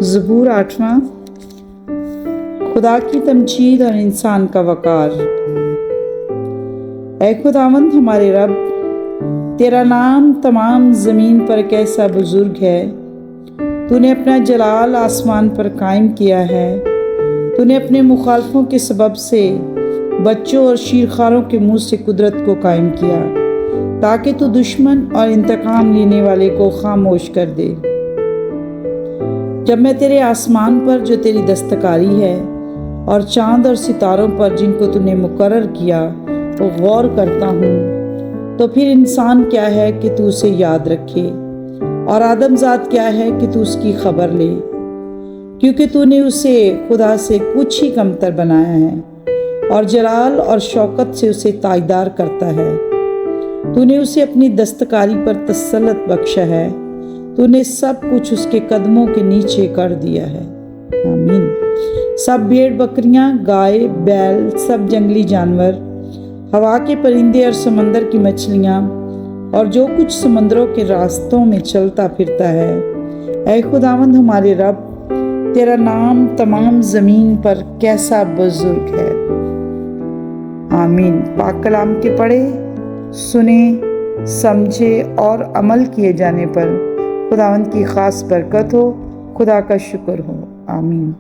زبور 8واں۔ خدا کی تمجید اور انسان کا وقار۔ اے خداوند ہمارے رب، تیرا نام تمام زمین پر کیسا بزرگ ہے۔ تو نے اپنا جلال آسمان پر قائم کیا ہے۔ تو نے اپنے مخالفوں کے سبب سے بچوں اور شیرخواروں کے منہ سے قدرت کو قائم کیا، تاکہ تو دشمن اور انتقام لینے والے کو خاموش کر دے۔ جب میں تیرے آسمان پر جو تیری دستکاری ہے اور چاند اور ستاروں پر جن کو تو نے مقرر کیا وہ غور کرتا ہوں، تو پھر انسان کیا ہے کہ تو اسے یاد رکھے، اور آدم ذات کیا ہے کہ تو اس کی خبر لے، کیونکہ تو نے اسے خدا سے کچھ ہی کمتر بنایا ہے اور جلال اور شوکت سے اسے تاجدار کرتا ہے۔ تو نے اسے اپنی دستکاری پر تسلط بخشا ہے۔ تو نے سب کچھ اس کے قدموں کے نیچے کر دیا ہے۔ آمین۔ سب بھیڑ بکریاں، گائے، بیل، سب جنگلی جانور، ہوا کے پرندے اور سمندر کی مچھلیاں اور جو کچھ سمندروں کے راستوں میں چلتا پھرتا ہے۔ اے خداوند ہمارے رب، تیرا نام تمام زمین پر کیسا بزرگ ہے۔ آمین۔ پاک کلام کے پڑھے، سنے، سمجھے اور عمل کیے جانے پر خداوند کی خاص برکت ہو۔ خدا کا شکر ہو۔ آمین۔